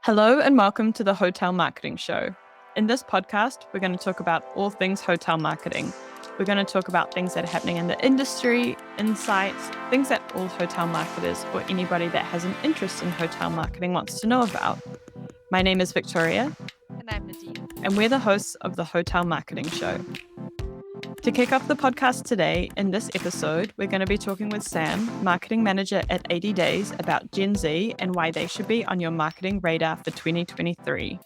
Hello and welcome to the Hotel Marketing Show. In this podcast, we're going to talk about all things hotel marketing. We're going to talk about things that are happening in the industry, insights, things that all hotel marketers or anybody that has an interest in hotel marketing wants to know about. My name is Victoria. And I'm Nadine. And we're the hosts of the Hotel Marketing Show. To kick off the podcast today, in this episode, we're going to be talking with Sam, marketing manager at 80 Days, about Gen Z and why they should be on your marketing radar for 2023.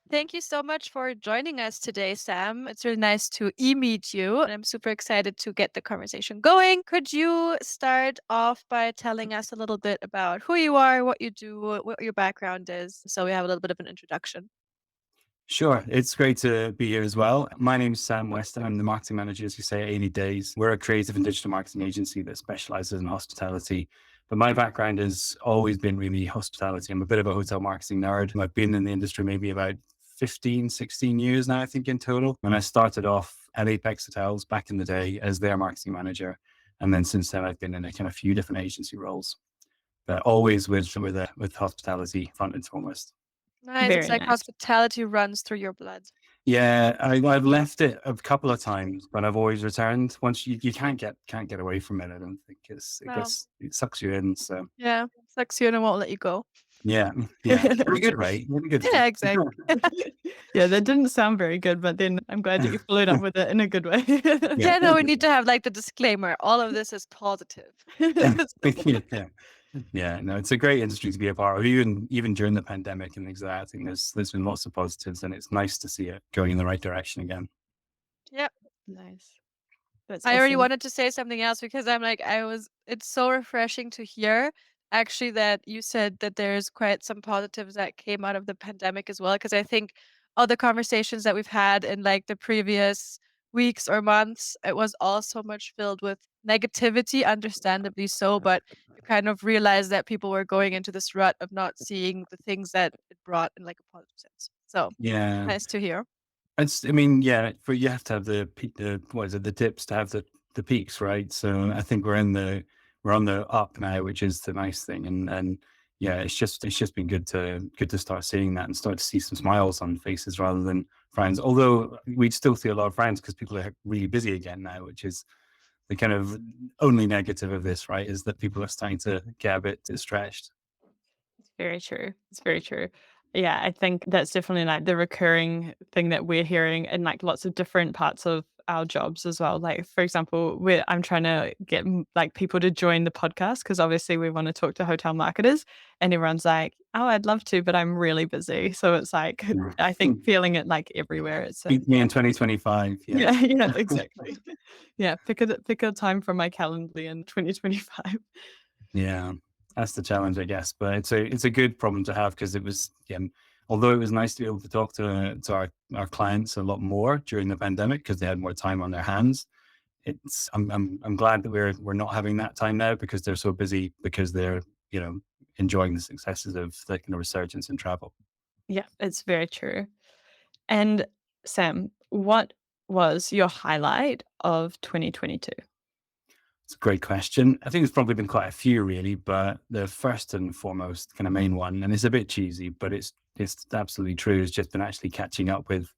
Thank you so much for joining us today, Sam. It's really nice to meet you, and I'm super excited to get the conversation going. Could you start off by telling us a little bit about who you are, what you do, what your background is, so we have a little bit of an introduction? Sure. It's great to be here as well. My name's Sam Weston. I'm the marketing manager, as you say, at 80 Days. We're a creative and digital marketing agency that specializes in hospitality. But my background has always been really hospitality. I'm a bit of a hotel marketing nerd. I've been in the industry maybe about 15, 16 years now, I think, in total. And I started off at Apex Hotels back in the day as their marketing manager. And then since then, I've been in a kind of few different agency roles, but always with hospitality front and foremost. Nice. Very It's like nice. hospitality runs through your blood. Yeah, I've left it a couple of times, but I've always returned. Once you can't get away from it. I don't think No. it sucks you in. So Yeah, sucks you in and won't let you go. yeah, in a good way, in a good way. Yeah, exactly. Yeah, that didn't sound very good, but then I'm glad that you followed up with it in a good way. Yeah, no, we need to have like the disclaimer. All of this is positive. Yeah, no, it's a great industry to be a part of. Even during the pandemic and things like that, I think there's been lots of positives, and it's nice to see it going in the right direction again. Yep. Nice. That's I already awesome. wanted to say something else because it's so refreshing to hear actually that you said that there's quite some positives that came out of the pandemic as well. Because I think all the conversations that we've had in like the previous weeks or months, it was all so much filled with negativity, understandably so. But you kind of realize that people were going into this rut of not seeing the things that it brought in like a positive sense. So Yeah, nice to hear. I mean, yeah, for you have to have the what is it, the dips to have the peaks, right? So I think we're on the up now, which is the nice thing, and yeah, it's just been good to start seeing that and start to see some smiles on faces rather than frowns. Although we still see a lot of frowns because people are really busy again now, which is the kind of only negative of this, right? Is that people are starting to get a bit stretched. It's very true. It's very true. Yeah, I think that's definitely like the recurring thing that we're hearing in like lots of different parts of our jobs as well. Like, for example, I'm trying to get like people to join the podcast because obviously we want to talk to hotel marketers, and everyone's like, "Oh, I'd love to, but I'm really busy." So it's like I think feeling it like everywhere. It's Beat me in 2025. yeah, yeah, exactly. Yeah, pick a time from my calendar in 2025. Yeah, that's the challenge, I guess. But it's a good problem to have because it was, yeah, although it was nice to be able to talk to our clients a lot more during the pandemic because they had more time on their hands. I'm glad that we're not having that time now because they're so busy because they're enjoying the successes of the kind of resurgence in travel. Yeah, it's very true. And Sam, what was your highlight of 2022? It's a great question. I think there's probably been quite a few really, but the first and foremost kind of main one, and it's a bit cheesy, but it's absolutely true, has just been actually catching up with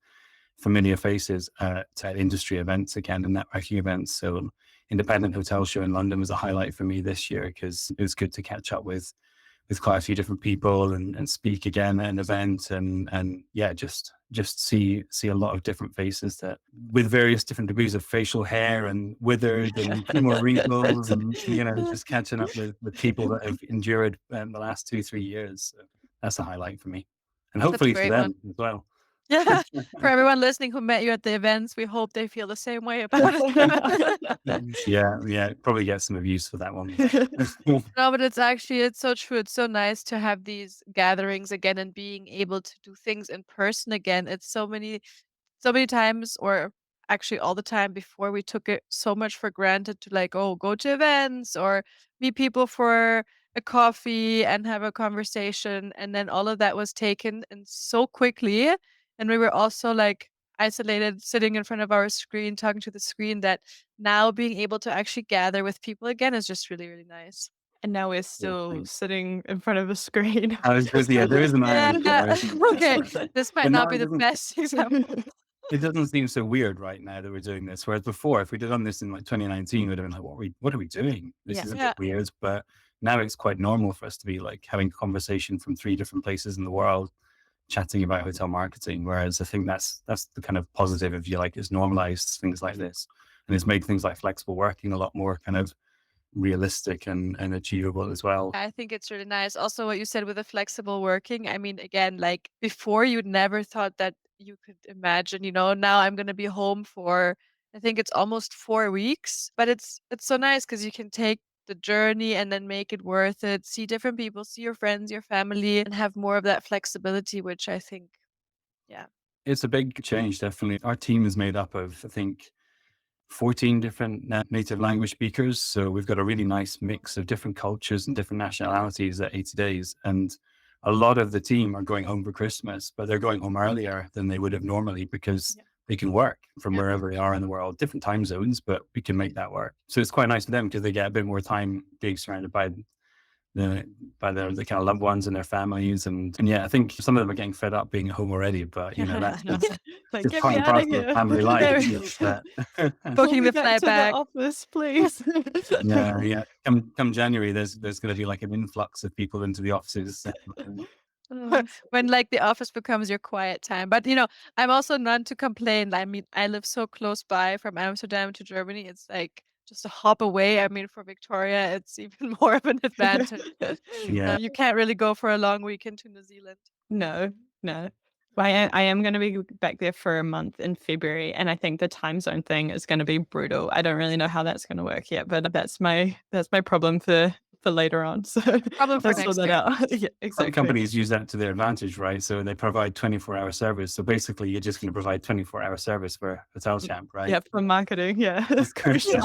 familiar faces at industry events again and networking events. So Independent Hotel Show in London was a highlight for me this year because it was good to catch up with quite a few different people and speak again at an event and yeah, just see a lot of different faces that with various different degrees of facial hair and withered and more wrinkles and just catching up with people that have endured the last 2-3 years. So that's a highlight for me, and That's a hopefully for great one. them as well. Yeah. For everyone listening who met you at the events, we hope they feel the same way about it. Yeah, probably get some abuse for that one. No, but it's so true. It's so nice to have these gatherings again and being able to do things in person again. It's so many times, or actually all the time before, we took it so much for granted to like, oh, go to events or meet people for a coffee and have a conversation. And then all of that was taken and so quickly. And we were also like isolated, sitting in front of our screen, talking to the screen, that now being able to actually gather with people again is just really, really nice. And now we're Sort of still thing. sitting in front of a screen. I was supposed yeah, there is an Yeah. irony there, isn't there? Okay. This might But not now be the best example. it doesn't seem so weird right now that we're doing this. Whereas before, if we'd have done this in like 2019, we'd have been like, what are we doing? This Yeah. is a bit Yeah. weird. But now it's quite normal for us to be like having a conversation from 3 different places in the world, chatting about hotel marketing. Whereas I think that's the kind of positive, if you like, it's normalized things like this. And it's made things like flexible working a lot more kind of realistic and achievable as well. I think it's really nice. Also, what you said with the flexible working. I mean, again, like before, you'd never thought that you could imagine, now I'm going to be home for, I think it's almost 4 weeks, but it's so nice because you can take the journey and then make it worth it, see different people, see your friends, your family, and have more of that flexibility, which I think, yeah. It's a big change, definitely. Our team is made up of, I think, 14 different native language speakers. So we've got a really nice mix of different cultures and different nationalities at 80 days. And a lot of the team are going home for Christmas, but they're going home earlier than they would have normally because Yeah. they can work from Yeah. wherever they are in the world, different time zones, but we can make that work. So it's quite nice for them because they get a bit more time being surrounded the the kind of loved ones and their families. And yeah, I think some of them are getting fed up being at home already, but that's just Like, just get part me and out of parcel of here. family life, There isn't we it? go. Booking Pull me the back flight to the back. office, please. Yeah, yeah. Come January, there's going to be like an influx of people into the offices. Oh, When like the office becomes your quiet time. But I'm also none to complain. I mean, I live so close by from Amsterdam to Germany. It's like just a hop away. I mean, for Victoria, it's even more of an advantage. Yeah, You can't really go for a long weekend to New Zealand. no, no. Well, I am gonna be back there for a month in February, and I think the time zone thing is gonna be brutal. I don't really know how that's gonna work yet, but that's my problem for later on. So Problem for let's sort next that year. out. Yeah, some exactly. companies use that to their advantage, right? So they provide 24-hour service. So basically, you're just going to provide 24-hour service for Hotel Champ, right? Yeah, for marketing, yeah, it's crucial.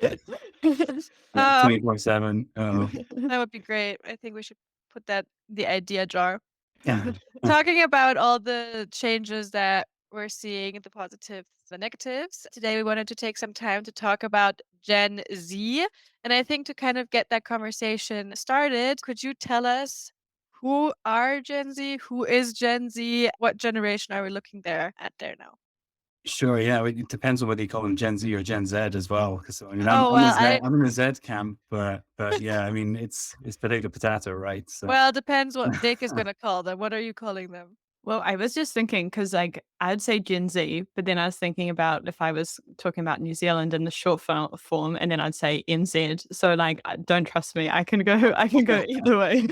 Yeah, Uh, 24/7. Oh, that would be great. I think we should put that in the idea jar. yeah. Talking about all the changes that we're seeing, the positives, the negatives, today we wanted to take some time to talk about Gen Z. And I think to kind of get that conversation started, could you tell us who are Gen Z? Who is Gen Z? What generation are we looking there now? Sure. Yeah. It depends on whether you call them Gen Z or Gen Z as well. Because I mean, Oh I'm a well, Z, I'm in the Z camp, but yeah, I mean, it's potato, right? So well, depends what Dick is gonna call them. What are you calling them? Well, I was just thinking because, like, I'd say Gen Z, but then I was thinking about if I was talking about New Zealand in the short form, and then I'd say NZ. So, like, don't trust me. I can go. I can go either way.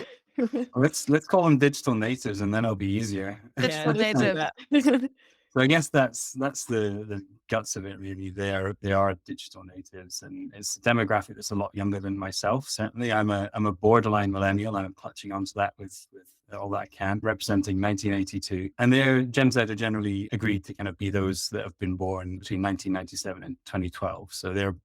let's call them digital natives, and then it'll be easier. Yeah, Digital let's do native. that. So I guess that's the guts of it really. They are digital natives, and it's a demographic that's a lot younger than myself. Certainly, I'm a borderline millennial, and I'm clutching onto that with all that I can, representing 1982. And their Gen Z are generally agreed to kind of be those that have been born between 1997 and 2012. So they're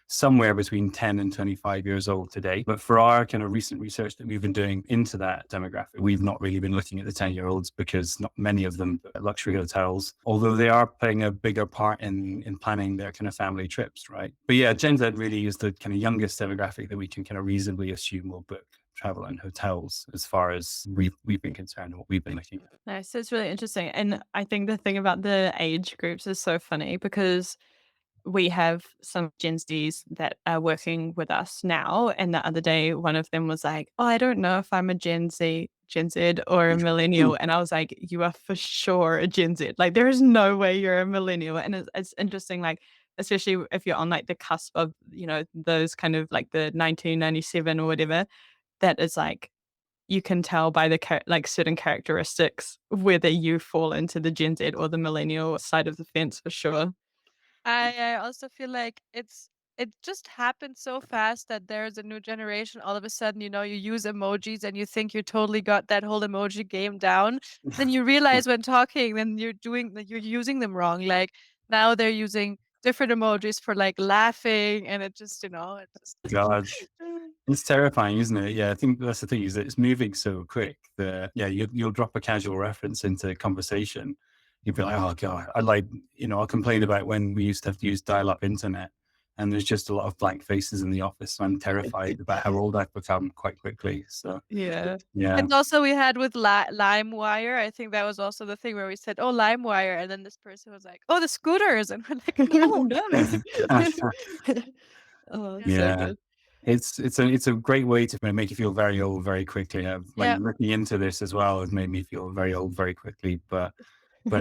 somewhere between 10 and 25 years old today. But for our kind of recent research that we've been doing into that demographic, we've not really been looking at the 10-year-olds because not many of them are luxury hotels, although they are playing a bigger part in planning their kind of family trips, right? But yeah, Gen Z really is the kind of youngest demographic that we can kind of reasonably assume will book travel and hotels as far as we've been concerned and what we've been looking at. Nice. It's really interesting, and I think the thing about the age groups is so funny because we have some Gen Zs that are working with us now. And the other day, one of them was like, "Oh, I don't know if I'm a Gen Z or a millennial." And I was like, "You are for sure a Gen Z. Like, there is no way you're a millennial." And it's interesting, like, especially if you're on like the cusp of, those kind of like the 1997 or whatever, that is like, you can tell by the like certain characteristics whether you fall into the Gen Z or the millennial side of the fence for sure. I also feel like it just happened so fast that there's a new generation. All of a sudden, you use emojis and you think you totally got that whole emoji game down. Then you realize when talking, then you're using them wrong. Like now they're using different emojis for like laughing, and it just God. It's terrifying, isn't it? Yeah, I think that's the thing is that it's moving so quick that yeah, you'll drop a casual reference into conversation. You'll be like, oh God, I'll complain about when we used to have to use dial-up internet. and there's just a lot of blank faces in the office. So I'm terrified about how old I've become quite quickly. So Yeah. yeah. And also we had with LimeWire, I think that was also the thing where we said, "Oh, LimeWire," and then this person was like, "Oh, the scooters," and we're like, "No, no." Oh, Yeah. so Yeah. good. It's a great way to make you feel very old very quickly. Like Yeah. looking into this as well has made me feel very old very quickly. But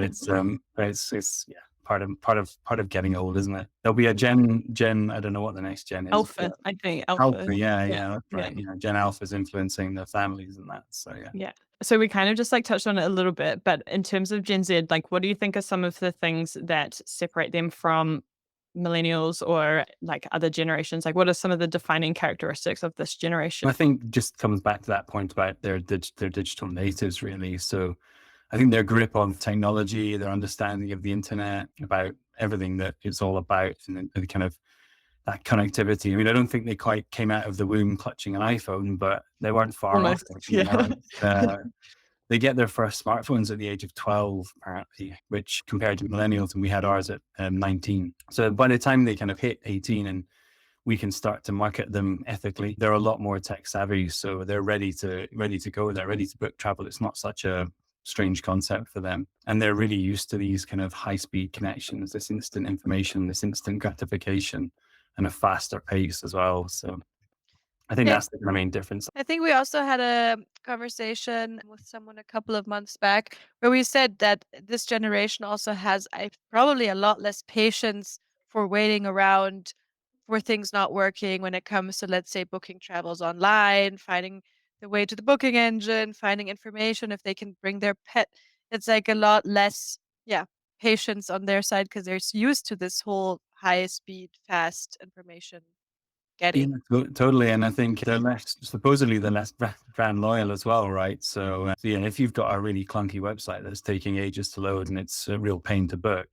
it's yeah, part of getting old, isn't it? There'll be a Gen. I don't know what the next gen is, but Alpha, I think, alpha. Alpha. Yeah, Yeah, yeah, that's yeah. right. Gen Alpha is influencing the families and that. So yeah. Yeah. So we kind of just like touched on it a little bit, but in terms of Gen Z, like what do you think are some of the things that separate them from millennials or like other generations? Like what are some of the defining characteristics of this generation? I think just comes back to that point about their digital natives really. So I think their grip on technology, their understanding of the internet, about everything that it's all about, and the kind of that connectivity. I mean, I don't think they quite came out of the womb clutching an iPhone, but they weren't far off Almost. it. Yeah. They get their first smartphones at the age of 12, apparently, which compared to millennials, and we had ours at 19. So by the time they kind of hit 18 and we can start to market them ethically, they're a lot more tech savvy. So they're ready to go. They're ready to book travel. It's not such a strange concept for them. And they're really used to these kind of high speed connections, this instant information, this instant gratification, and a faster pace as well. So I think Yeah. that's the main difference. I think we also had a conversation with someone a couple of months back where we said that this generation also has probably a lot less patience for waiting around for things not working when it comes to, let's say, booking travels online, finding the way to the booking engine, finding information if they can bring their pet. It's like a lot less, yeah, patience on their side because they're used to this whole high speed, fast information Yeah, getting. totally. And I think they're less brand loyal as well, right? So yeah, if you've got a really clunky website that's taking ages to load and it's a real pain to book,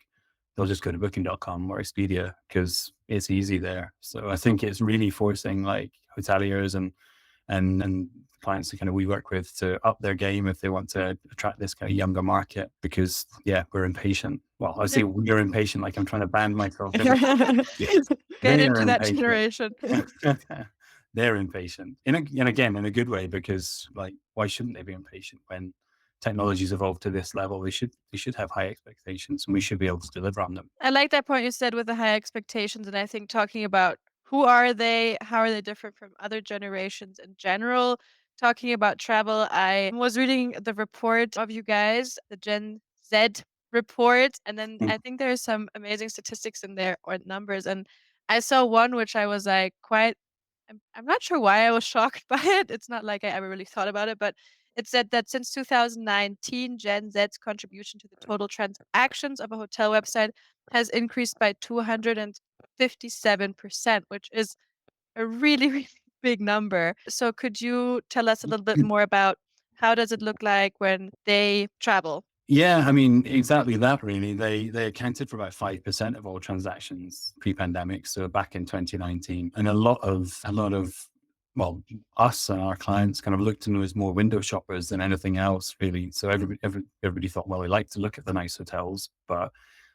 they'll just go to booking.com or Expedia because it's easy there. So I think it's really forcing like hoteliers and clients that kind of we work with to up their game if they want to attract this kind of younger market because yeah, we're impatient. Well, I say we're impatient like I'm trying to ban myself. Get They are into that impatient. generation. They're impatient and again in a good way because like why shouldn't they be impatient when technology's evolved to this level? They should have high expectations and we should be able to deliver on them. I like that point you said with the high expectations, and I think talking about who are they, how are they different from other generations in general. Talking about travel, I was reading the report of you guys, the Gen Z report, and then Mm. I think there's some amazing statistics in there or numbers. And I saw one which I was like quite I'm not sure why I was shocked by it. It's not like I ever really thought about it, but it said that since 2019, Gen Z's contribution to the total transactions of a hotel website has increased by 257%, which is a really, really big number. So could you tell us a little bit more about how does it look like when they travel? Yeah, I mean, exactly that really. They accounted for about 5% of all transactions pre-pandemic, so back in 2019. And a lot of well, us and our clients kind of looked to them as more window shoppers than anything else, really. So everybody thought, well, we like to look at the nice hotels, but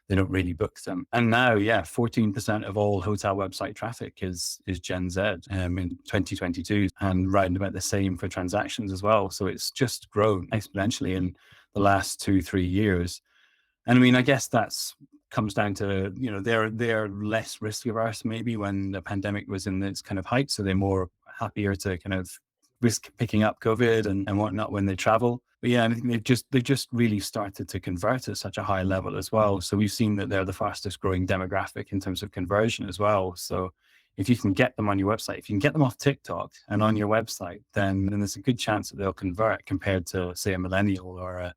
they don't really book them. And now, yeah, 14% of all hotel website traffic is Gen Z in 2022, and right about the same for transactions as well. So it's just grown exponentially in the last 2-3 years. And I mean, I guess that's comes down to they're less risk averse maybe when the pandemic was in its kind of height, so they're more happier to kind of risk picking up COVID and whatnot when they travel. But yeah, I think they've just really started to convert at such a high level as well. So we've seen that they're the fastest growing demographic in terms of conversion as well. So if you can get them on your website, if you can get them off TikTok and on your website, then there's a good chance that they'll convert compared to say a millennial or a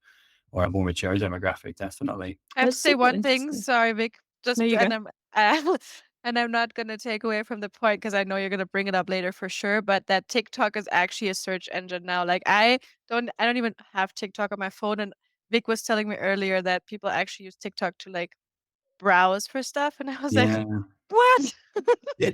more mature demographic, definitely. I have to That's say super one thing, interesting. sorry, Vic, There just you go. and I'm and I'm not gonna take away from the point because I know you're gonna bring it up later for sure, but that TikTok is actually a search engine now. Like I don't even have TikTok on my phone, and Vic was telling me earlier that people actually use TikTok to like browse for stuff, and I was like, Yeah. "What?" Yeah.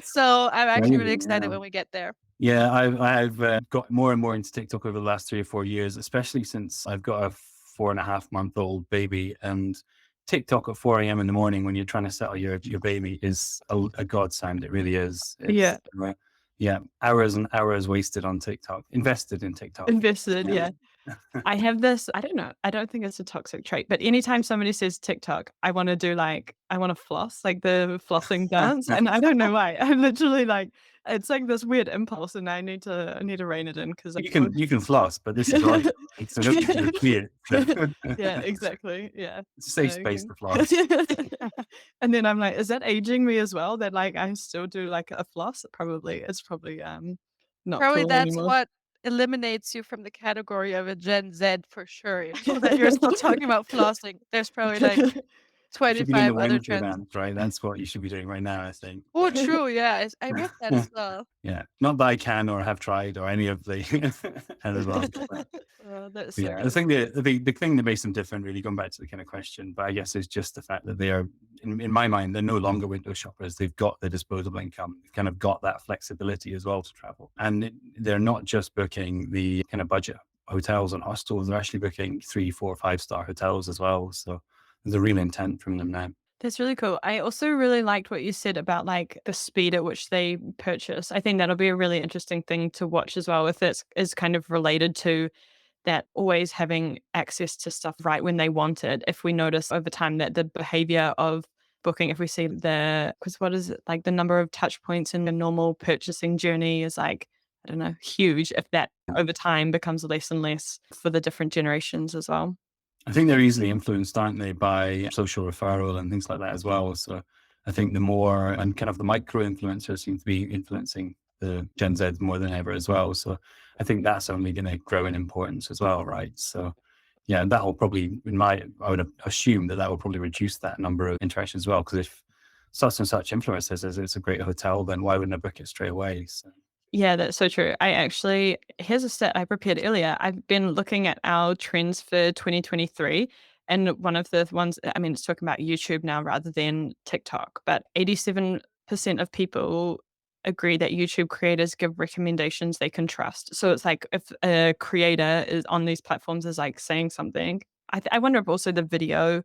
So I'm actually really Crazy, excited yeah. when we get there. Yeah, I've got more and more into TikTok over the last 3 or 4 years, especially since I've got a 4.5-month-old baby, and TikTok at 4 a.m. in the morning when you're trying to settle your baby is a godsend. It really is. Yeah, It's yeah, hours and hours wasted on TikTok, invested in TikTok. invested, Yeah. yeah. I have this, I don't know, I don't think it's a toxic trait, but anytime somebody says TikTok, I wanna floss, like the flossing dance, and I don't know why. I'm literally like, it's like this weird impulse, and I need to rein it in because I would. You can floss, but this is audio, right? So don't need to repeat it. So Yeah, exactly, yeah. it's a safe No, space okay. to floss. And then I'm like, "Is that aging me as well?" That, like, I still do, like, a floss? Probably. It's probably, not Probably cool that's anymore. what eliminates you from the category of a Gen Z for sure, that you're still talking about flossing. There's probably, like, You should be doing the 25 other Wednesday trends. dance, right? That's what you should be doing right now, I think. Oh, true, yeah, I read that as well. Yeah, not that I can or have tried or any of the analogs, but Oh, that's so yeah, I good. think the thing that makes them different, really going back to the kind of question, but I guess is just the fact that they are, in my mind, they're no longer window shoppers. They've got the disposable income. They've kind of got that flexibility as well to travel, and they're not just booking the kind of budget hotels and hostels. They're actually booking 3, 4, 5-star hotels as well. So there's a real intent from them now. That's really cool. I also really liked what you said about, like, the speed at which they purchase. I think that'll be a really interesting thing to watch as well, if it's is kind of related to that always having access to stuff right when they want it. If we notice over time that the behavior of booking, if we see because what is it, like the number of touch points in the normal purchasing journey is like, I don't know, huge. If that over time becomes less and less for the different generations as well. I think they're easily influenced, aren't they, by social referral and things like that as well. So I think the more and kind of the micro influencers seem to be influencing the Gen Zs more than ever as well. So I think that's only going to grow in importance as well, right? So yeah, that will probably, I would assume that that will probably reduce that number of interactions as well. Because if such and such influencer says it's a great hotel, then why wouldn't I book it straight away? So Yeah, that's so true. Here's a stat I prepared earlier. I've been looking at our trends for 2023. And one of the ones, I mean, it's talking about YouTube now rather than TikTok, but 87% of people agree that YouTube creators give recommendations they can trust. So it's like if a creator is on these platforms is like saying something, I wonder if also the video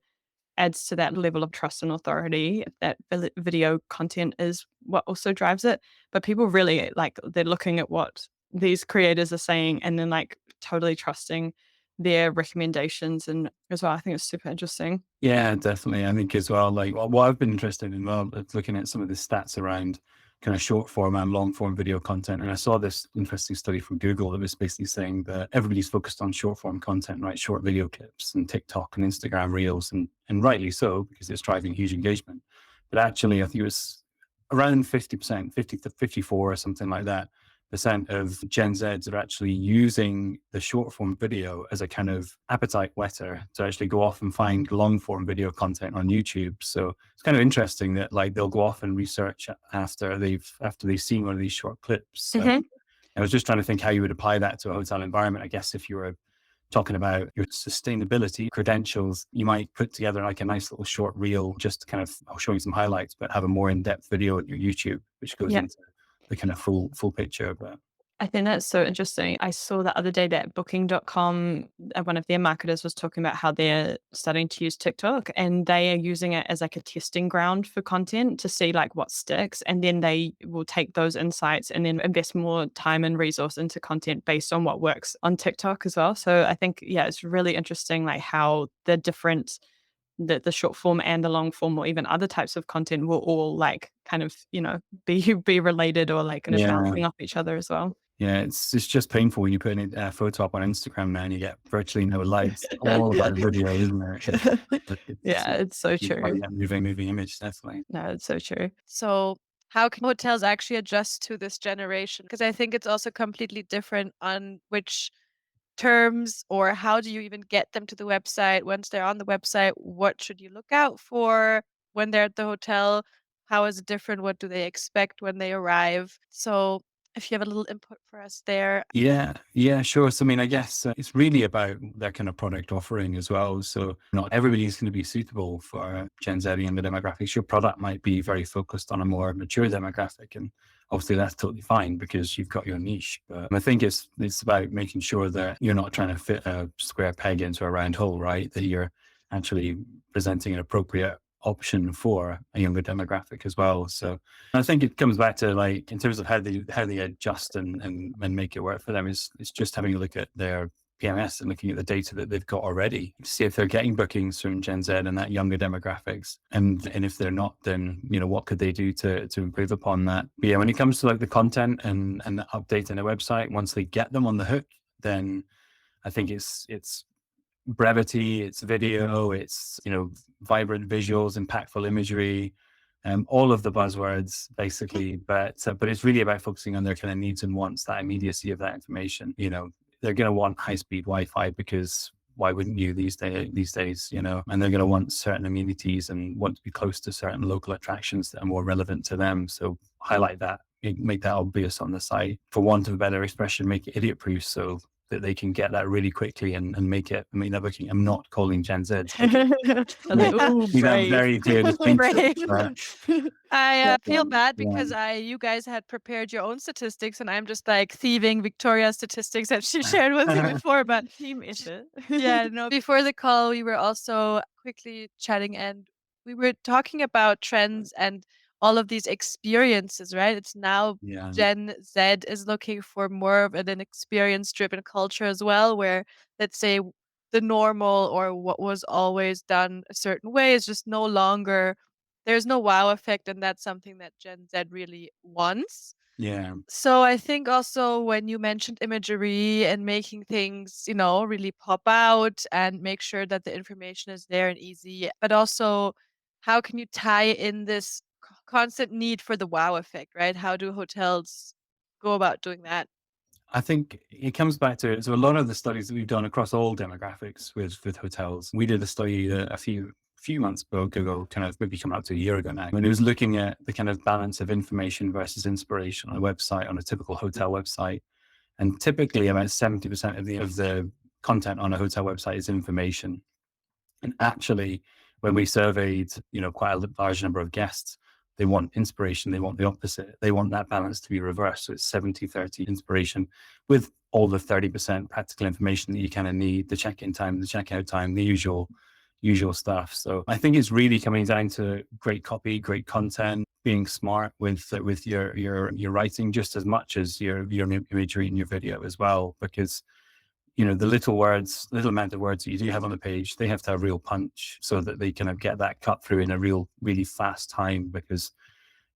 adds to that level of trust and authority, if that video content is what also drives it. But people really like they're looking at what these creators are saying and then like totally trusting their recommendations and as well. I think it's super interesting. yeah, definitely. I think as well, like what I've been interested in, well, is looking at some of the stats around kind of short form and long form video content. And I saw this interesting study from Google that was basically saying that everybody's focused on short form content, right? Short video clips and TikTok and Instagram reels, and rightly so, because it's driving huge engagement. But actually, I think it was around 50%, 50 to 54 or something like that, percent of Gen Zs are actually using the short form video as a kind of appetite whetter to actually go off and find long form video content on YouTube. So it's kind of interesting that like they'll go off and research after they've seen one of these short clips. So Hmm. I was just trying to think how you would apply that to a hotel environment. I guess if you were talking about your sustainability credentials, you might put together like a nice little short reel, just kind of showing some highlights, but have a more in-depth video on your YouTube, which goes Yeah. into the kind of full picture. But I think that's so interesting. I saw the other day that Booking.com, one of their marketers was talking about how they're starting to use TikTok and they are using it as like a testing ground for content to see like what sticks. And then they will take those insights and then invest more time and resource into content based on what works on TikTok as well. So I think, yeah, it's really interesting like how the short form and the long form or even other types of content will all like kind of, be related or like kind of yeah, bouncing off each other as well. yeah, it's just painful when you put a photo up on Instagram now and you get virtually no likes. All about a video, isn't it? It's Yeah, it's so you true. probably get moving image, definitely. No, it's so true. So, how can hotels actually adjust to this generation? Because I think it's also completely different on which terms or how do you even get them to the website? Once they're on the website, what should you look out for when they're at the hotel? How is it different? What do they expect when they arrive? So, if you have a little input for us there. Yeah, yeah, sure. So, I mean, I guess it's really about their kind of product offering as well. So, not everybody's going to be suitable for Gen Z and the demographics. Your product might be very focused on a more mature demographic, and obviously that's totally fine because you've got your niche. But I think it's about making sure that you're not trying to fit a square peg into a round hole, right? That you're actually presenting an appropriate option for a younger demographic as well. So I think it comes back to, like, in terms of how they adjust and make it work for them, is it's just having a look at their PMS and looking at the data that they've got already to see if they're getting bookings from Gen Z and that younger demographics. And if they're not, then, what could they do to improve upon that? But yeah, when it comes to like the content and updating their website, once they get them on the hook, then I think it's brevity, it's video, it's, vibrant visuals, impactful imagery, all of the buzzwords basically. But it's really about focusing on their kind of needs and wants, that immediacy of that information. They're going to want high speed Wi-Fi, because why wouldn't you these days? And they're going to want certain amenities and want to be close to certain local attractions that are more relevant to them. So highlight that, make that obvious on the site. For want of a better expression, make it idiot proof, so that they can get that really quickly and make that booking. I'm not calling Gen Z. I'm like, "Ooh, Be that brave." very clear distinction. Brave. I feel bad Yeah. because you guys had prepared your own statistics, and I'm just like thieving Victoria's statistics that she shared with me before. But Team effort. yeah, no, before the call, we were also quickly chatting, and we were talking about trends and all of these experiences, right? It's now Yeah. Gen Z is looking for more of an experience driven culture as well, where, let's say, the normal or what was always done a certain way is just no longer, there's no wow effect. And that's something that Gen Z really wants. Yeah. So I think also when you mentioned imagery and making things, really pop out and make sure that the information is there and easy, but also how can you tie in this constant need for the wow effect, right? How do hotels go about doing that? I think it comes back to, so a lot of the studies that we've done across all demographics with hotels. We did a study a few months ago, kind of maybe coming up to a year ago now, and it was looking at the kind of balance of information versus inspiration on a website, on a typical hotel website. And typically about 70% of the content on a hotel website is information. And actually, when we surveyed, quite a large number of guests, they want inspiration. They want the opposite. They want that balance to be reversed. So it's 70-30 inspiration with all the 30% practical information that you kind of need: the check-in time, the check-out time, the usual stuff. So I think it's really coming down to great copy, great content, being smart with your writing just as much as your imagery and your video as well, because the little amount of words that you do have on the page, they have to have real punch so that they kind of get that cut through in a really fast time. Because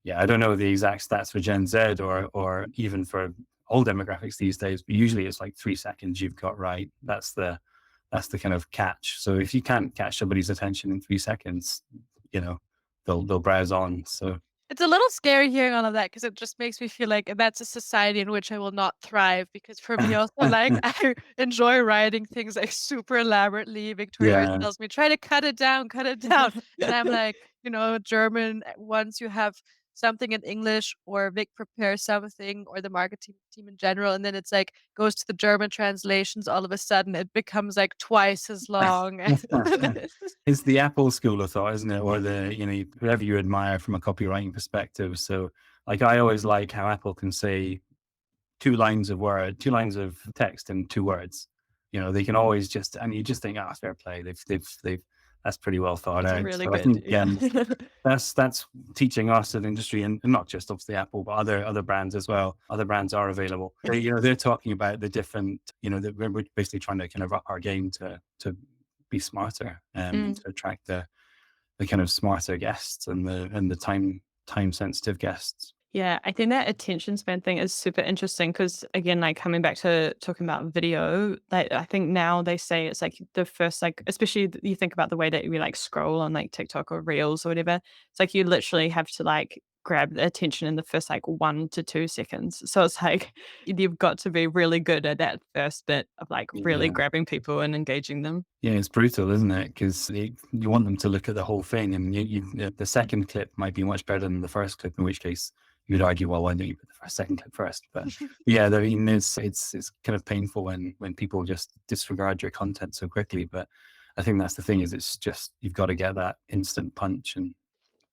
yeah, I don't know the exact stats for Gen Z or even for all demographics these days, but usually it's like 3 seconds you've got right. That's the kind of catch. So if you can't catch somebody's attention in 3 seconds, they'll browse on. So It's a little scary hearing all of that because it just makes me feel like that's a society in which I will not thrive. Because for me, also, like, I enjoy writing things like super elaborately. Victoria always yeah. tells me, try to cut it down. And I'm like, German, once you have something in English or Vic prepares something or the marketing team in general, and then it's like goes to the German translations, all of a sudden it becomes like twice as long. It's the Apple school of thought, isn't it? Or whoever you admire from a copywriting perspective. So like, I always like how Apple can say 2 lines of text in 2 words. They can always and you just think, fair play. They've that's pretty well thought It's out. really So I good, think, yeah. that's teaching us as an industry, and not just obviously Apple, but other brands as well. Other brands are available. They're talking about the different, that we're basically trying to kind of up our game to be smarter, and Mm. to attract the kind of smarter guests and the time sensitive guests. Yeah, I think that attention span thing is super interesting because, again, like coming back to talking about video, like I think now they say it's like the first, like, especially you think about the way that we like scroll on like TikTok or Reels or whatever. It's like you literally have to like grab the attention in the first like 1 to 2 seconds. So it's like you've got to be really good at that first bit of like really Yeah. grabbing people and engaging them. Yeah, it's brutal, isn't it? Because you want them to look at the whole thing, and the second clip might be much better than the first clip. In which case, you'd argue, well, why don't you put the second clip first? But yeah, I mean, it's kind of painful when people just disregard your content so quickly. But I think that's the thing, is it's just you've got to get that instant punch and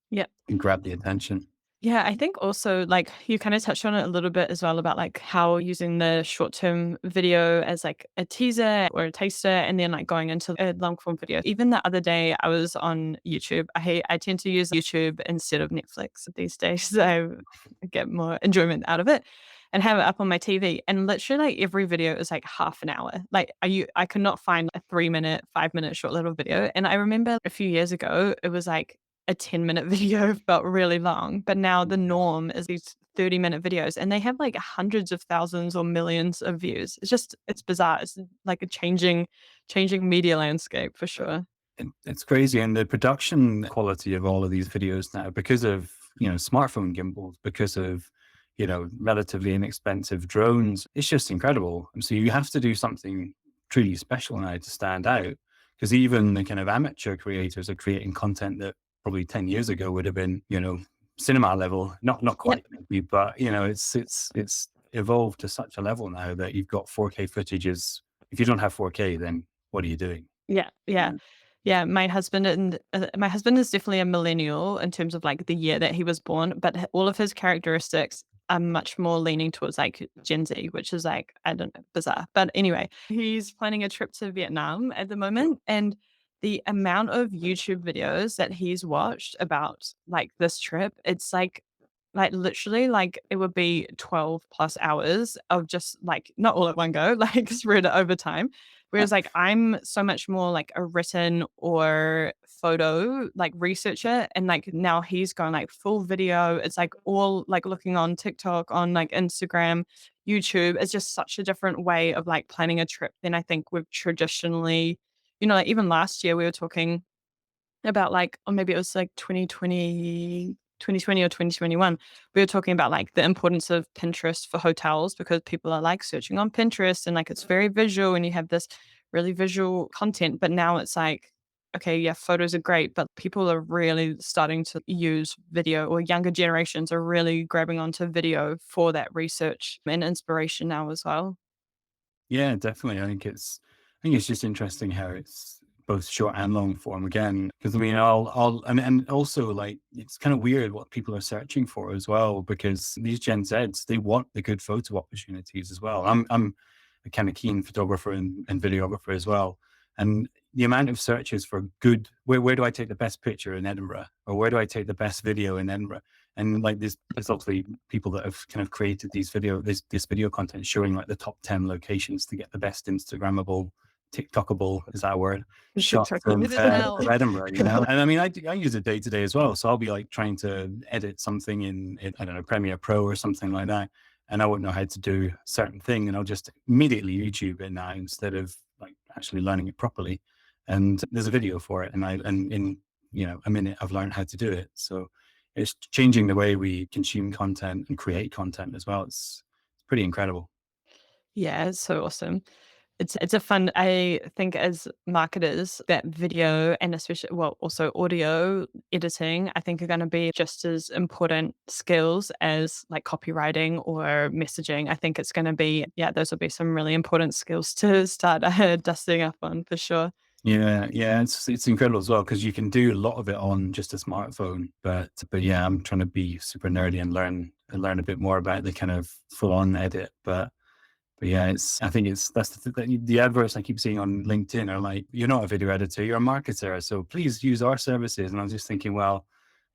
Yeah. grab the attention. Yeah, I think also like you kind of touched on it a little bit as well about like how using the short term video as like a teaser or a taster and then like going into a long form video. Even the other day I was on YouTube. I tend to use YouTube instead of Netflix these days. I get more enjoyment out of it and have it up on my TV. And literally like every video is like half an hour. Like I could not find a 3 minute, 5 minute short little video. And I remember a few years ago it was like a 10-minute video felt really long, but now the norm is these 30-minute videos and they have like hundreds of thousands or millions of views. It's bizarre. It's like a changing media landscape for sure. It's crazy, and the production quality of all of these videos now, because of smartphone gimbals, because of relatively inexpensive drones, it's just incredible. And so you have to do something truly special now to stand out, because even the kind of amateur creators are creating content that probably 10 years ago would have been cinema level, not Yep. quite maybe, but it's evolved to such a level now that you've got 4K footages. If you don't have 4K, then what are you doing? Yeah, yeah. Yeah, my husband is definitely a millennial in terms of, like, the year that he was born, but h all of his characteristics are much more leaning towards, like, Gen Z, which is, like, I don't know, bizarre. But anyway, he's planning a trip to Vietnam at the moment, and the amount of YouTube videos that he's watched about, like, this trip, it's literally, like, it would be 12 plus hours of just, like not all at one go, like, spread over time. Whereas, like, I'm so much more like a written or photo, like, researcher, and, like, now he's gone, like, full video. It's, like, all, like, looking on TikTok, on, like, Instagram, YouTube. It's just such a different way of, like, planning a trip than I think we've traditionally like, even last year, we were talking about like or maybe it was like 2020 or 2021, we were talking about like the importance of Pinterest for hotels because people are like searching on Pinterest and like it's very visual and you have this really visual content. But now it's like, okay, yeah, photos are great, but people are really starting to use video or younger generations are really grabbing onto video for that research and inspiration now as well. Yeah, definitely. I think it's just interesting how it's both short and long form again. Because I mean, I'll and also like it's kind of weird what people are searching for as well. Because these Gen Zs, they want the good photo opportunities as well. I'm a kind of keen photographer and videographer as well. And the amount of searches for good, where do I take the best picture in Edinburgh, or where do I take the best video in Edinburgh? And like there's obviously people that have kind of created this video content showing like the top 10 locations to get the best Instagrammable, TikTokable, is that a word? Shots TikTok. of, It is now. of Edinburgh, And I mean, I use it day to day as well. So I'll be like trying to edit something in I don't know, Premiere Pro or something like that. And I won't know how to do a certain thing. And I'll just immediately YouTube it now instead of like actually learning it properly. And there's a video for it. And in, a minute I've learned how to do it. So it's changing the way we consume content and create content as well. It's pretty incredible. Yeah, it's so awesome. It's a fun I think as marketers, that video and especially well, also audio editing, I think are gonna be just as important skills as like copywriting or messaging. I think it's gonna be yeah, those will be some really important skills to start dusting up on for sure. Yeah, yeah, it's incredible as well because you can do a lot of it on just a smartphone. But yeah, I'm trying to be super nerdy and learn a bit more about the kind of full on edit. But yeah, I think that's the adverts I keep seeing on LinkedIn are like, you're not a video editor, you're a marketer, so please use our services. And I was just thinking, well,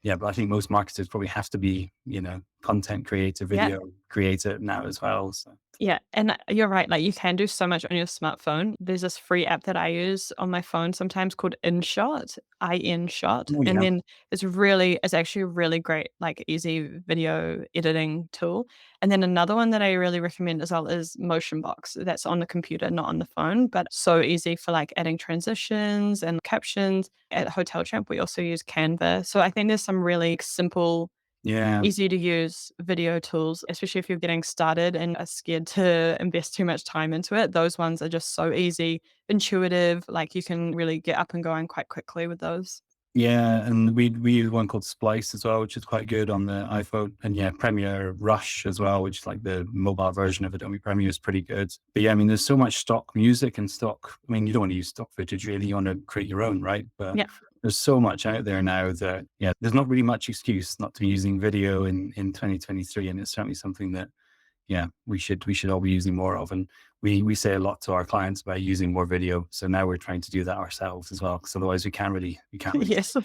yeah, but I think most marketers probably have to be, content creator, Yeah. video creator now as well. So Yeah, and you're right, like, you can do so much on your smartphone. There's this free app that I use on my phone sometimes called InShot, InShot, oh and yeah, then it's actually a really great, like, easy video editing tool. And then another one that I really recommend as well is Motionbox. That's on the computer, not on the phone, but so easy for, like, adding transitions and captions. At Hotel Champ, we also use Canva. So I think there's some really simple yeah. easy to use video tools, especially if you're getting started and are scared to invest too much time into it. Those ones are just so easy, intuitive, like you can really get up and going quite quickly with those. Yeah, and we use one called Splice as well, which is quite good on the iPhone. And yeah, Premiere Rush as well, which is like the mobile version of Adobe Premiere is pretty good. But yeah, I mean, there's so much stock music and stock. I mean, you don't want to use stock footage really. You want to create your own, right? But Yeah. there's so much out there now that, yeah, there's not really much excuse not to be using video in 2023, and it's certainly something that, yeah, we should all be using more of. And we say a lot to our clients about using more video. So now we're trying to do that ourselves as well, because otherwise we can't really Yes.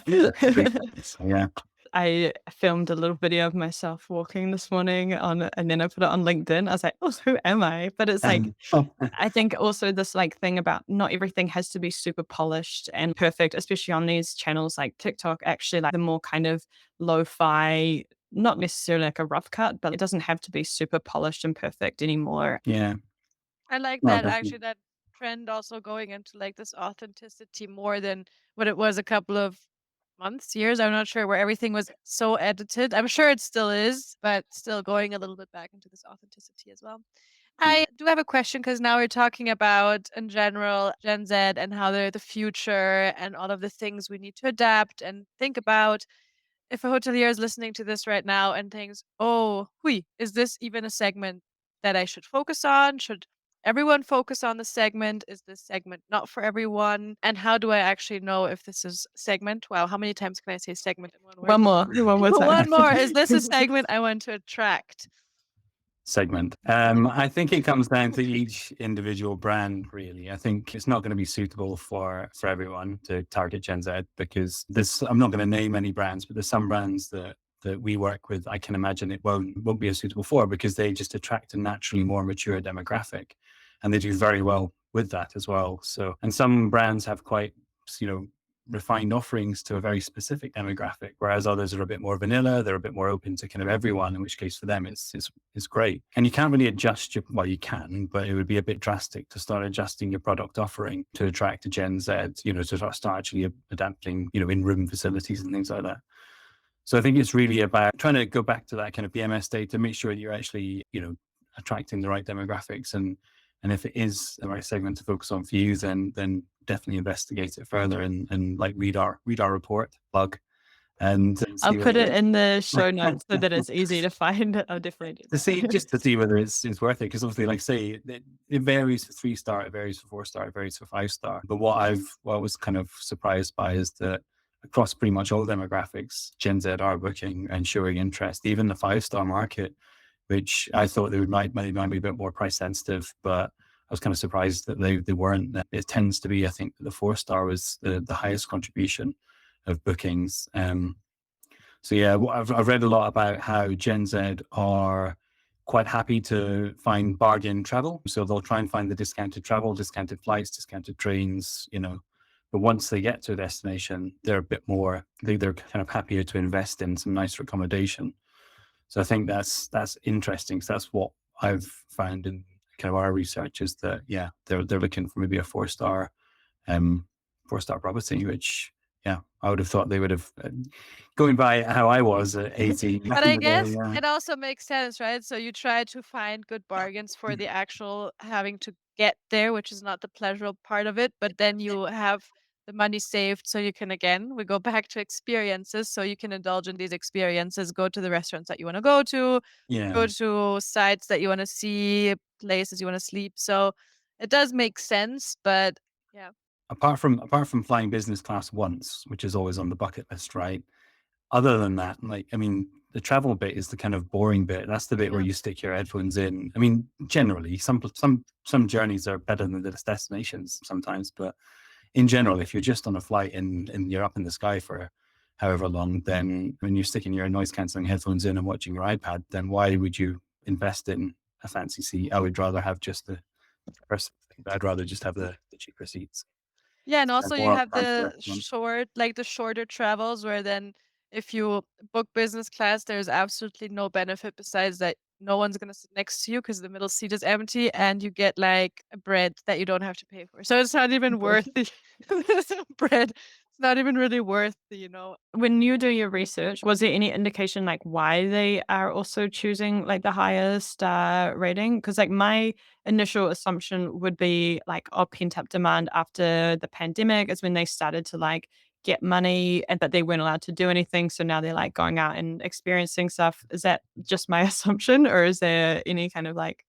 so yeah. I filmed a little video of myself walking this morning and then I put it on LinkedIn. I was like, "Oh, who am I?" But it's like, Oh, I think also this like thing about not everything has to be super polished and perfect, especially on these channels like TikTok, actually like the more kind of lo-fi, not necessarily like a rough cut, but it doesn't have to be super polished and perfect anymore. yeah. I like No, that definitely. actually, that trend also going into like this authenticity more than what it was a couple of months, years. I'm not sure, where everything was so edited. I'm sure it still is, but still going a little bit back into this authenticity as well. I do have a question because now we're talking about in general Gen Z and how they're the future and all of the things we need to adapt and think about. If a hotelier is listening to this right now and thinks, "Oh, hui, is this even a segment that I should focus on? Should everyone focus on the segment? Is this segment not for everyone? And how do I actually know if this is segment?" Wow, how many times can I say segment in one word? One more time. One more. Is this a segment I want to attract? Segment. I think it comes down to each individual brand, really. I think it's not going to be suitable for everyone to target Gen Z, because this. I'm not going to name any brands, but there's some brands that we work with. I can imagine it won't be as suitable for, because they just attract a naturally more mature demographic, and they do very well with that as well. So, and some brands have quite, you know, refined offerings to a very specific demographic, whereas others are a bit more vanilla. They're a bit more open to kind of everyone, in which case for them it's great. And you can't really adjust your, well, you can, but it would be a bit drastic to start adjusting your product offering to attract a Gen Z, you know, to start actually adapting, you know, in room facilities and things like that. So I think it's really about trying to go back to that kind of BMS data, make sure that you're actually, you know, attracting the right demographics, and if it is the right segment to focus on for you, then definitely investigate it further, and like read our report plug, and I'll see put whether it it's in the show notes so that it's easy to find. I'll definitely do to see, that. just to see whether it's worth it. Because obviously, like say, it varies for 3 star, it varies for 4 star, it varies for 5 star. But what I was kind of surprised by is that across pretty much all demographics, Gen Z are booking and showing interest. Even the 5 star market, which I thought they might be a bit more price sensitive, but I was kind of surprised that they weren't. It tends to be, I think, the 4 star was the highest contribution of bookings. So yeah, I've read a lot about how Gen Z are quite happy to find bargain travel. So they'll try and find the discounted travel, discounted flights, discounted trains, you know. But once they get to a destination, they're a bit more, they're kind of happier to invest in some nicer accommodation. So I think that's interesting. So that's what I've found in kind of our research, is that, yeah, they're looking for maybe a 4 star, um 4 star property, which, yeah, I would have thought they would have, going by how I was at 18 But back in I the day. guess Yeah. it also makes sense, right? So you try to find good bargains for the actual having to get there, which is not the pleasurable part of it, but then you have the money saved so you can, again, we go back to experiences, so you can indulge in these experiences, go to the restaurants that you want to Yeah. go to sites that you want to see, places you want to sleep. So it does make sense, but yeah. Apart from flying business class once, which is always on the bucket list, right? Other than that, like, I mean, the travel bit is the kind of boring bit. That's the bit where Yeah. you stick your headphones in. I mean, generally, some journeys are better than the destinations sometimes, but in general, if you're just on a flight and you're up in the sky for however long, then when you're sticking your noise cancelling headphones in and watching your iPad, then why would you invest in a fancy seat? I would rather have just the first. I'd rather just have the cheaper seats. Yeah, and Spend also you more have upfront for the the restaurant. short, like the shorter travels where then if you book business class, there's absolutely no benefit besides that no one's gonna sit next to you because the middle seat is empty and you get like a bread that you don't have to pay for. So it's not even worth the bread. It's not even really worth the. When you do your research, was there any indication like why they are also choosing like the higher star rating? Because like my initial assumption would be like, oh, pent up demand after the pandemic is when they started to like get money and but they weren't allowed to do anything. So now they're like going out and experiencing stuff. Is that just my assumption or is there any kind of like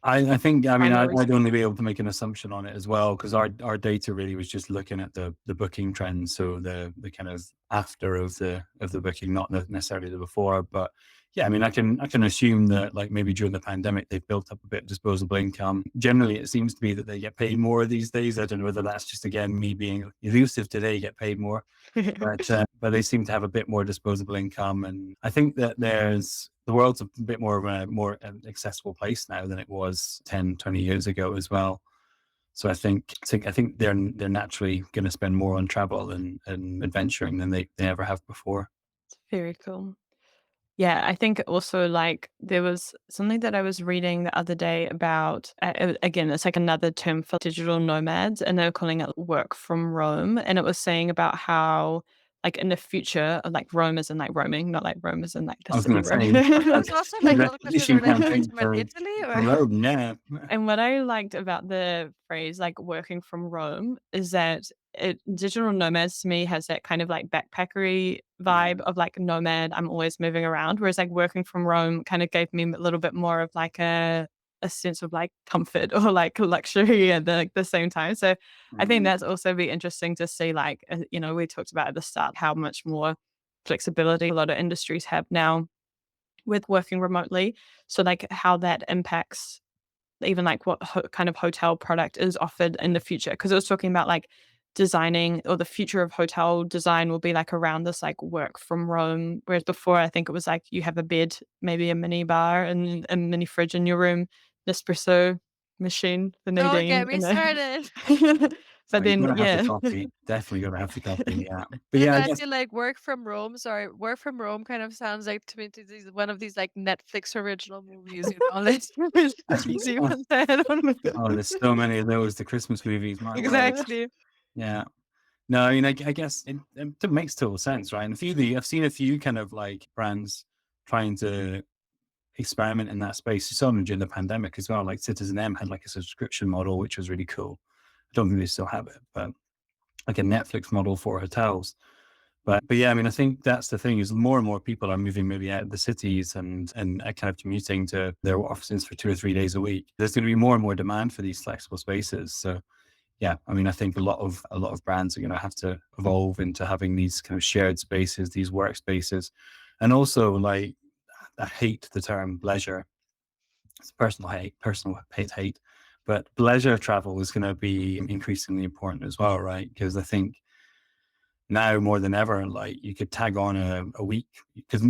I think, I mean, primary I'd source? only be able to make an assumption on it as well, because our data really was just looking at the booking trends, so the kind of after of the booking, not necessarily the before. But yeah, I mean, I can assume that like maybe during the pandemic they've built up a bit of disposable income. Generally, it seems to be that they get paid more these days. I don't know whether that's just again me being elusive today, get paid more, but they seem to have a bit more disposable income, and I think that the world's a bit more of a more accessible place now than it was 10, 20 years ago as well. So I think they're naturally going to spend more on travel and adventuring than they ever have before. Very cool. Yeah, I think also like there was something that I was reading the other day about again, it's like another term for digital nomads, and they're calling it work from Rome. And it was saying about how like in the future, like Rome is in like roaming, not like Rome is in like the I was going city to say, Rome. Well, it's also like a lot of questions recognition related to it campaign from Italy, for or Rome, yeah. And what I liked about the phrase like working from Rome is that digital nomads to me has that kind of like backpackery Yeah. vibe of like nomad. I'm always moving around. Whereas like working from Rome kind of gave me a little bit more of like a sense of like comfort or like luxury at the same time. So I think Mhm. that's also be interesting to see like, we talked about at the start how much more flexibility a lot of industries have now with working remotely. So like how that impacts even like what kind of hotel product is offered in the future. Because it was talking about like designing or the future of hotel design will be like around this like work from Rome. Whereas before, I think it was like you have a bed, maybe a mini bar and a mini fridge in your room, Nespresso machine for don't get Nadine. me And then started. Oh, but you then, gotta have the yeah. coffee. Definitely gotta have the coffee. Yeah, but And yeah, I I guess feel like work from Rome kind of sounds like to me to these one of these like Netflix original movies, you know, like It's cheesy one that one. oh, there's so many of those. The Christmas movies, my word. Exactly. Yeah. No, I mean, I guess it makes total sense, right? And I've seen a few kind of like brands trying to experiment in that space. You saw them during the pandemic as well. Like Citizen M had like a subscription model, which was really cool. I don't think they still have it, but like a Netflix model for hotels. But yeah, I mean, I think that's the thing is more and more people are moving maybe out of the cities and kind of commuting to their offices for 2 or 3 days a week. There's going to be more and more demand for these flexible spaces. So yeah, I mean, I think a lot of brands are going to have to evolve into having these kind of shared spaces, these workspaces, and also like I hate the term leisure. It's personal hate, but leisure travel is going to be increasingly important as well, right? Because I think now more than ever, like you could tag on a week because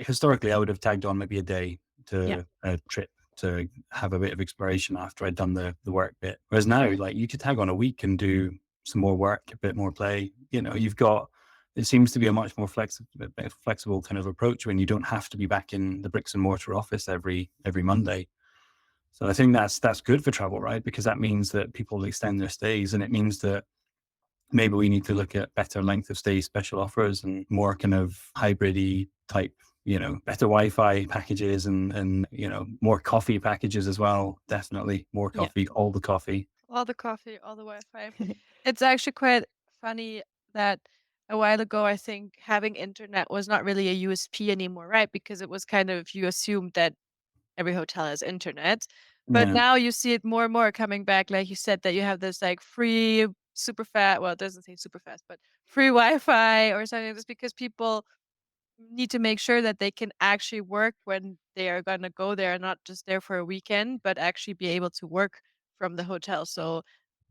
historically I would have tagged on maybe a day Yeah. to a trip to have a bit of exploration after I'd done the work bit. Whereas now, like you could tag on a week and do some more work, a bit more play. You've got it seems to be a much more flexible kind of approach when you don't have to be back in the bricks and mortar office every Monday. So I think that's good for travel, right? Because that means that people extend their stays, and it means that maybe we need to look at better length of stay special offers and more kind of hybrid type, better Wi-Fi packages and more coffee packages as well. Definitely more Yeah. coffee, all the coffee. All the coffee, all the Wi-Fi. It's actually quite funny that a while ago, I think having internet was not really a USP anymore, right? Because it was kind of you assumed that every hotel has internet. But Yeah. now you see it more and more coming back, like you said, that you have this like free super fast, well, it doesn't say super fast, but free Wi-Fi or something like this because people need to make sure that they can actually work when they are gonna go there, not just there for a weekend, but actually be able to work from the hotel. So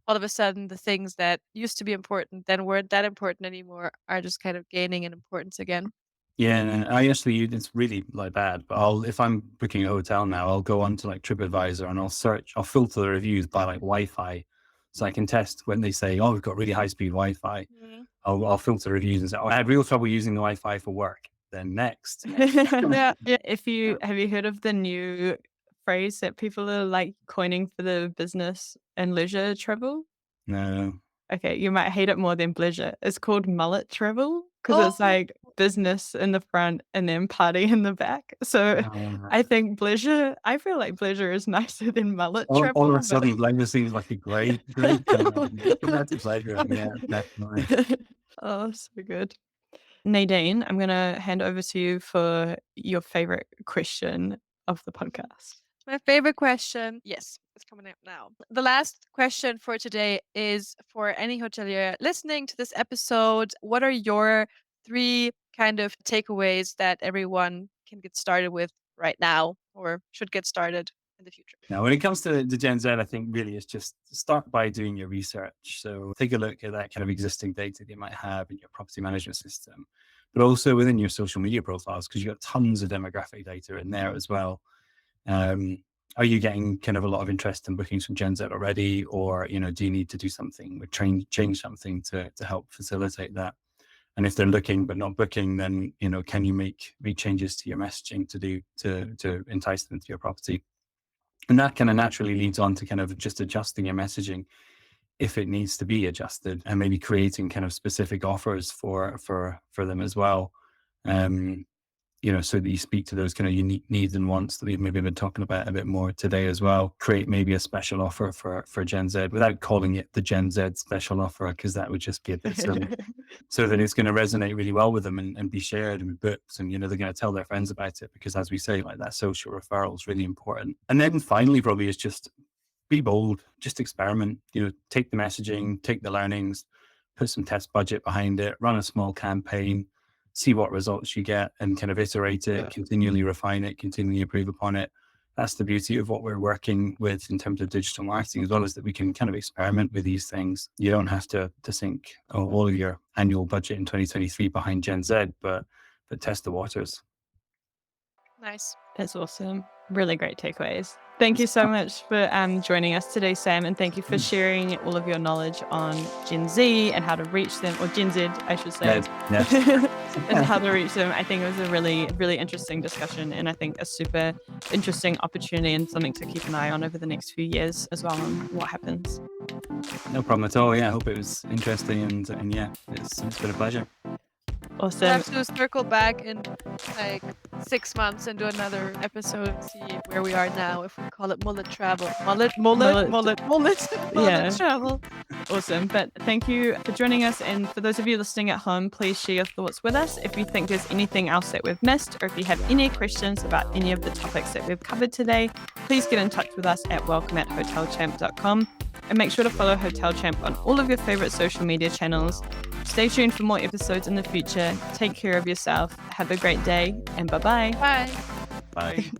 all of a sudden the things that used to be important then weren't that important anymore are just kind of gaining in importance again. Yeah, and I actually it's really like bad, but if I'm booking a hotel now, I'll go onto like TripAdvisor and I'll filter the reviews by like Wi-Fi, so I can test when they say, "Oh, we've got really high speed Wi-Fi." Mhm. I'll filter reviews and say, "Oh, I had real trouble using the Wi-Fi for work." Then next, Yeah. Yeah, if yeah, have you heard of the new phrase that people are like coining for the business and leisure travel? no, Okay, you might hate it more than pleasure. It's called mullet travel because it's Oh, like business in the front and then party in the back. So I uh, think pleasure, I feel like pleasure is nicer than mullet all of a travel, but sudden, leisure seems like a great compared to pleasure. Yeah, definitely. oh, so good. Nadine, I'm gonna hand over to you for your favorite question of the podcast. My favorite question. Yes, it's coming up now. The last question for today is for any hotelier listening to this episode. What are your three kind of takeaways that everyone can get started with right now or should get started in the future? Now, when it comes to the Gen Z, I think really it's just start by doing your research. So take a look at that kind of existing data that you might have in your property management system, but also within your social media profiles, because you've got tons of demographic data in there as well. Um, are you getting kind of a lot of interest in bookings from Gen Z already, or do you need to do something or change something to help facilitate that? And if they're looking but not booking, then can you make changes to your messaging to entice them to your property? And that kind of naturally leads on to kind of just adjusting your messaging if it needs to be adjusted, and maybe creating kind of specific offers for them as well. Um, so that you speak to those kind of unique needs and wants that we've maybe been talking about a bit more today as well. Create maybe a special offer for Gen Z without calling it the Gen Z special offer, because that would just be a bit silly. So that it's going to resonate really well with them and be shared and be booked, and they're going to tell their friends about it, because as we say, like, that social referral is really important. And then finally probably is just be bold, just experiment, take the messaging, take the learnings, put some test budget behind it, run a small campaign, see what results you get, and kind of iterate it, continually refine it, continually improve upon it. That's the beauty of what we're working with in terms of digital marketing as well, is that we can kind of experiment with these things. You don't have to sink all of your annual budget in 2023 behind Gen Z, but test the waters. Nice. That's awesome. Really great takeaways. Thank you so much for joining us today, Sam, and thank you for sharing all of your knowledge on Gen Z and how to reach them, or Gen Z, I should say, and how to reach them. I think it was a really, really interesting discussion, and I think a super interesting opportunity and something to keep an eye on over the next few years as well, on what happens. No problem at all. Yeah, I hope it was interesting, and yeah, it's been a pleasure. We'll Awesome. have to circle back in like 6 months and do another episode and see where we are now, if we call it mullet travel. Mullet Yeah. travel. Awesome. But thank you for joining us. And for those of you listening at home, please share your thoughts with us. If you think there's anything else that we've missed, or if you have any questions about any of the topics that we've covered today, please get in touch with us at welcome@hotelchamp.com. And make sure to follow Hotel Champ on all of your favorite social media channels. Stay tuned for more episodes in the future. Take care of yourself. Have a great day, and bye-bye. Bye. Bye.